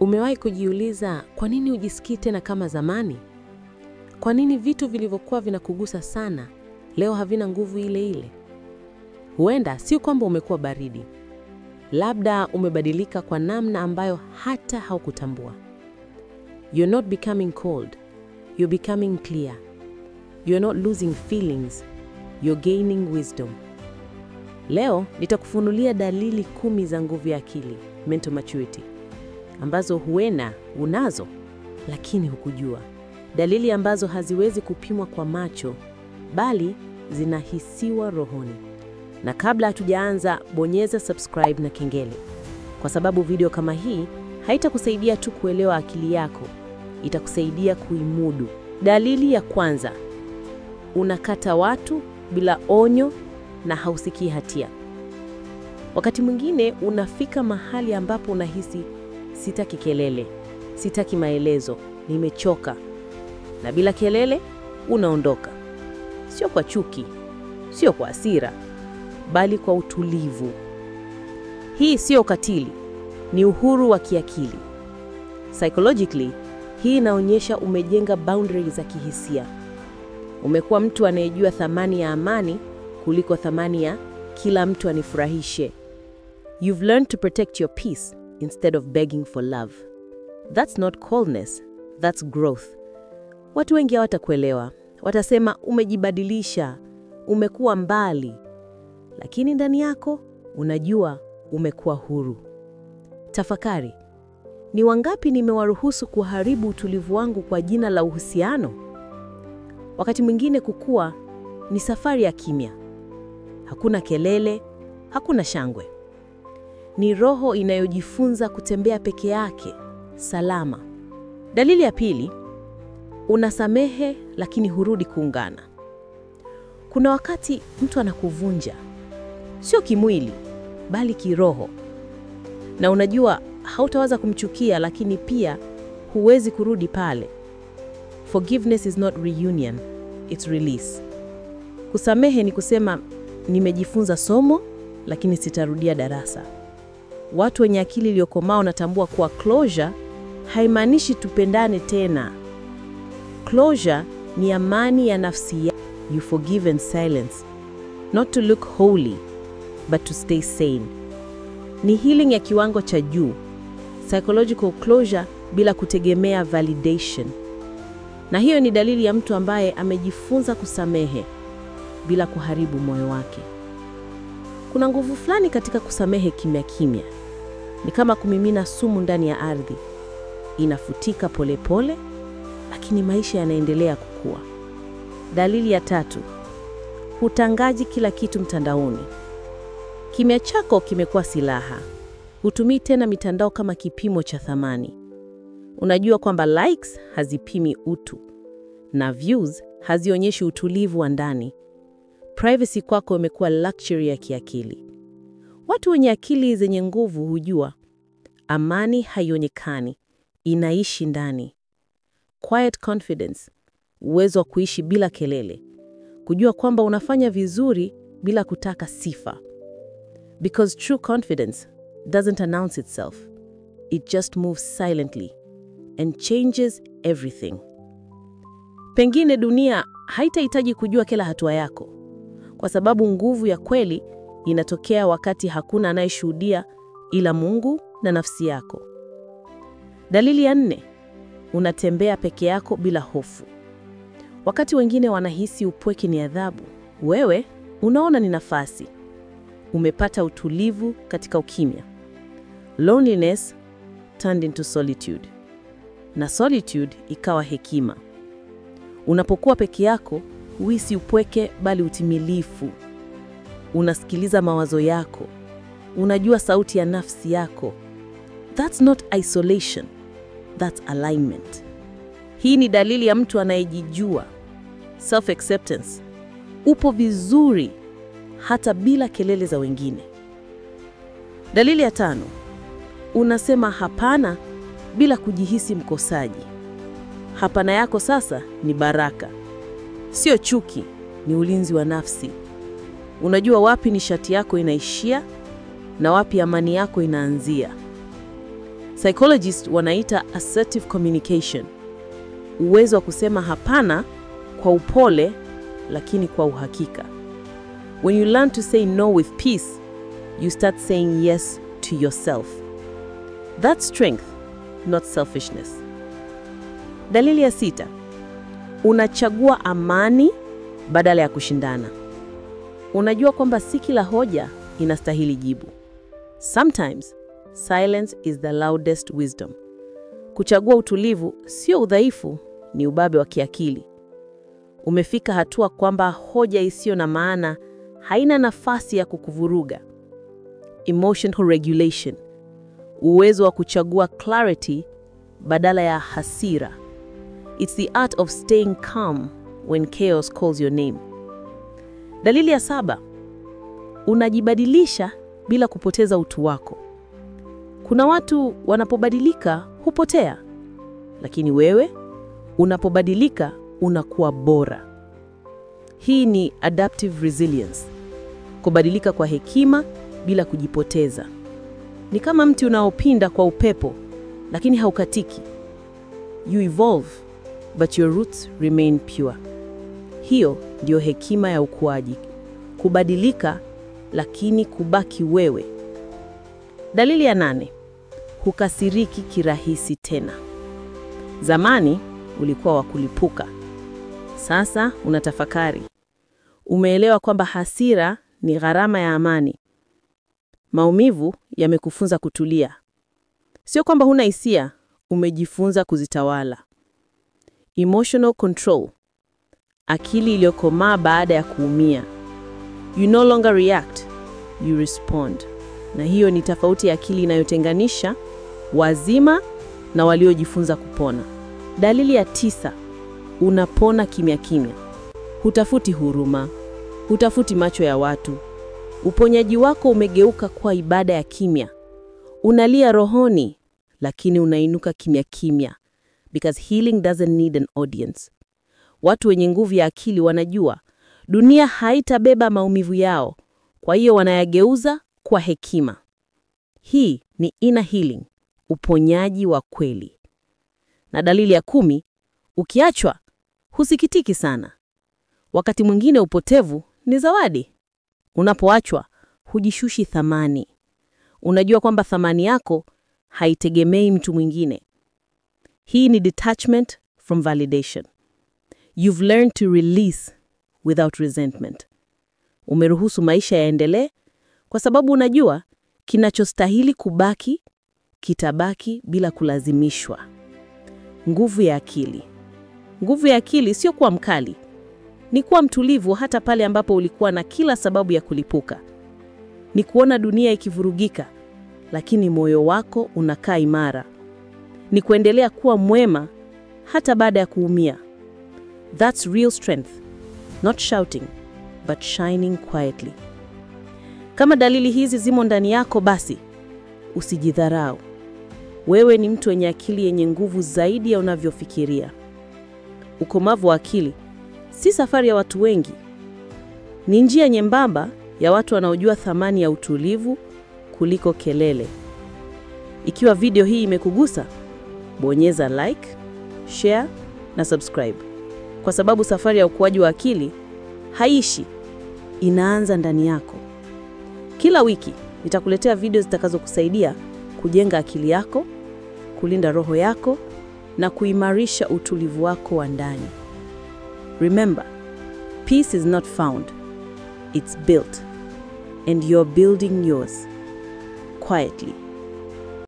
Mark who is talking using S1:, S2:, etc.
S1: Umewahi kujiuliza kwa nini ujisikii tena kama zamani? Kwa nini vitu vilivyokuwa vinakugusa sana leo havina nguvu ile ile? Huenda si kwamba umekuwa baridi. Labda umebadilika kwa namna ambayo hata haukutambua. You're not becoming cold. You're becoming clear. You're not losing feelings. You're gaining wisdom. Leo nitakufunulia dalili 10 za nguvu ya akili, mental maturity, ambazo huenda unazo lakini hukujua. Dalili ambazo haziwezi kupimwa kwa macho, bali zinahisiwa rohoni. Na kabla hatujaanza, bonyeza subscribe na kengele, kwa sababu video kama hii haitakusaidia tu kuelewa akili yako, itakusaidia kuimudu. Dalili ya kwanza: unakata watu bila onyo na hausikii hatia. Wakati mwingine unafika mahali ambapo unahisi sitaki kelele, sitaki maelezo, nimechoka. Na bila kelele unaondoka. Sio kwa chuki, sio kwa hasira, bali kwa utulivu. Hii sio ukatili, ni uhuru wa kiakili. Psychologically, hii inaonyesha umejenga boundaries za kihisia. Umekuwa mtu anayejua thamani ya amani kuliko thamani ya kila mtu anifurahishe. You've learned to protect your peace instead of begging for love. That's not coldness, that's growth. Watu wengi hawatakuelewa. Watasema umejibadilisha, umekuwa mbali. Lakini ndani yako unajua umekuwa huru. Tafakari, ni wangapi nimewaruhusu kuharibu utulivu wangu kwa jina la uhusiano? Wakati mwingine kukua ni safari ya kimya. Hakuna kelele, hakuna shangwe. Ni roho inayojifunza kutembea peke yake, salama. Dalili ya pili: unasamehe lakini hurudi kuungana. Kuna wakati mtu anakuvunja, sio kimwili, bali kiroho. Na unajua hautaweza kumchukia, lakini pia huwezi kurudi pale. Forgiveness is not reunion, it's release. Kusamehe ni kusema nimejifunza somo, lakini sitarudia darasa. Watu wenye akili iliyokomaa wanatambua kuwa closure haimaanishi tupendane tena. Closure ni amani ya nafsi yako. You forgive in silence, not to look holy, but to stay sane. Ni healing ya kiwango cha juu, psychological closure bila kutegemea validation. Na hiyo ni dalili ya mtu ambaye amejifunza kusamehe bila kuharibu moyo wake. Kuna nguvu fulani katika kusamehe kimya kimya. Ni kama kumimina sumu ndani ya ardhi. Inafutika polepole, lakini maisha yanaendelea kukua. Dalili ya tatu: hutangaji kila kitu mtandaoni. Kimya chako kimekuwa silaha. Hutumii tena mitandao kama kipimo cha thamani. Unajua kwamba likes hazipimi utu, na views hazionyeshi utulivu wa ndani. Privacy kwako imekuwa luxury ya kiakili. Watu wenye akili zenye nguvu hujua amani haionekani, inaishi ndani. Quiet confidence, uwezo wa kuishi bila kelele. Kujua kwamba unafanya vizuri bila kutaka sifa. Because true confidence doesn't announce itself. It just moves silently and changes everything. Pengine dunia haitahitaji kujua kila hatua yako, kwa sababu nguvu ya kweli inatokea wakati hakuna anayeshuhudia ila Mungu na nafsi yako. Dalili ya 4: unatembea peke yako bila hofu. Wakati wengine wanahisi upweke ni adhabu, wewe unaona ni nafasi. Umepata utulivu katika ukimya. Loneliness turned into solitude, na solitude ikawa hekima. Unapokuwa peke yako, huhisi upweke bali utimilifu. Unasikiliza mawazo yako. Unajua sauti ya nafsi yako. That's not isolation, that's alignment. Hii ni dalili ya mtu anayejijua. Self-acceptance. Upo vizuri hata bila kelele za wengine. Dalili ya 5: unasema hapana bila kujihisi mkosaji. Hapana yako sasa ni baraka. Sio chuki, ni ulinzi wa nafsi. Unajua wapi nishati yako inaishia na wapi amani yako inaanzia. Psychologists wanaita assertive communication. Uwezo wa kusema hapana kwa upole lakini kwa uhakika. When you learn to say no with peace, you start saying yes to yourself. That's strength, not selfishness. Dalili ya 6. Unachagua amani badala ya kushindana. Unajua kwamba si kila hoja inastahili jibu. Sometimes silence is the loudest wisdom. Kuchagua utulivu sio udhaifu, ni ubabe wa kiakili. Umefika hatua kwamba hoja isiyo na maana haina nafasi ya kukuvuruga. Emotional regulation. Uwezo wa kuchagua clarity badala ya hasira. It's the art of staying calm when chaos calls your name. Dalili ya 7. Unajibadilisha bila kupoteza utu wako. Kuna watu wanapobadilika hupotea, lakini wewe unapobadilika unakuwa bora. Hii ni adaptive resilience. Kubadilika kwa hekima bila kujipoteza. Ni kama mti unaopinda kwa upepo, lakini haukatiki. You evolve, but your roots remain pure. Hiyo ndio hekima ya ukuaji. Kubadilika, lakini kubaki wewe. Dalili ya 8. Hukasiriki kirahisi tena. Zamani ulikuwa wa kulipuka. Sasa unatafakari. Umeelewa kwamba hasira ni gharama ya amani. Maumivu yamekufunza kutulia. Sio kwamba huna hisia, umejifunza kuzitawala. Emotional control. Akili iliyokomaa baada ya kuumia. You no longer react, you respond. Na hiyo ni tofauti ya akili inayotenganisha wazima na waliojifunza kupona. Dalili ya 9. Unapona kimya kimya. Hutafuti huruma, hutafuti macho ya watu. Uponyaji wako umegeuka kwa ibada ya kimya. Unalia rohoni, lakini unainuka kimya kimya. Because healing doesn't need an audience. Watu wenye nguvu ya akili wanajua dunia haitabeba maumivu yao, kwa hiyo wanayageuza kwa hekima. Hii ni inner healing, uponyaji wa kweli. Na dalili ya 10. Ukiachwa, husikitiki sana. Wakati mwingine upotevu ni zawadi. Unapoachwa, hujishushi thamani. Unajua kwamba thamani yako haitegemei mtu mwingine. Hii ni detachment from validation. You've learned to release without resentment. Umeruhusu maisha yaendelee kwa sababu unajua kinachostahili kubaki kitabaki bila kulazimishwa. Nguvu ya akili. Nguvu ya akili sio kuwa mkali. Ni kuwa mtulivu hata pale ambapo ulikuwa na kila sababu ya kulipuka. Ni kuona dunia ikivurugika, lakini moyo wako unakaa imara. Ni kuendelea kuwa mwema hata baada ya kuumia. That's real strength. Not shouting, but shining quietly. Kama dalili hizi zimo ndani yako, basi usijidharau. Wewe ni mtu mwenye akili yenye nguvu zaidi ya unavyofikiria. Ukomavu wa akili si safari ya watu wengi. Ni njia nyembamba ya watu wanaojua thamani ya utulivu kuliko kelele. Ikiwa video hii imekugusa, bonyeza like, share na subscribe. Kwa sababu safari ya ukuaji wa akili haishi, inaanza ndani yako. Kila wiki nitakuletea video zitakazokusaidia kujenga akili yako, kulinda roho yako na kuimarisha utulivu wako wa ndani. Remember, peace is not found, it's built, and you're building yours quietly.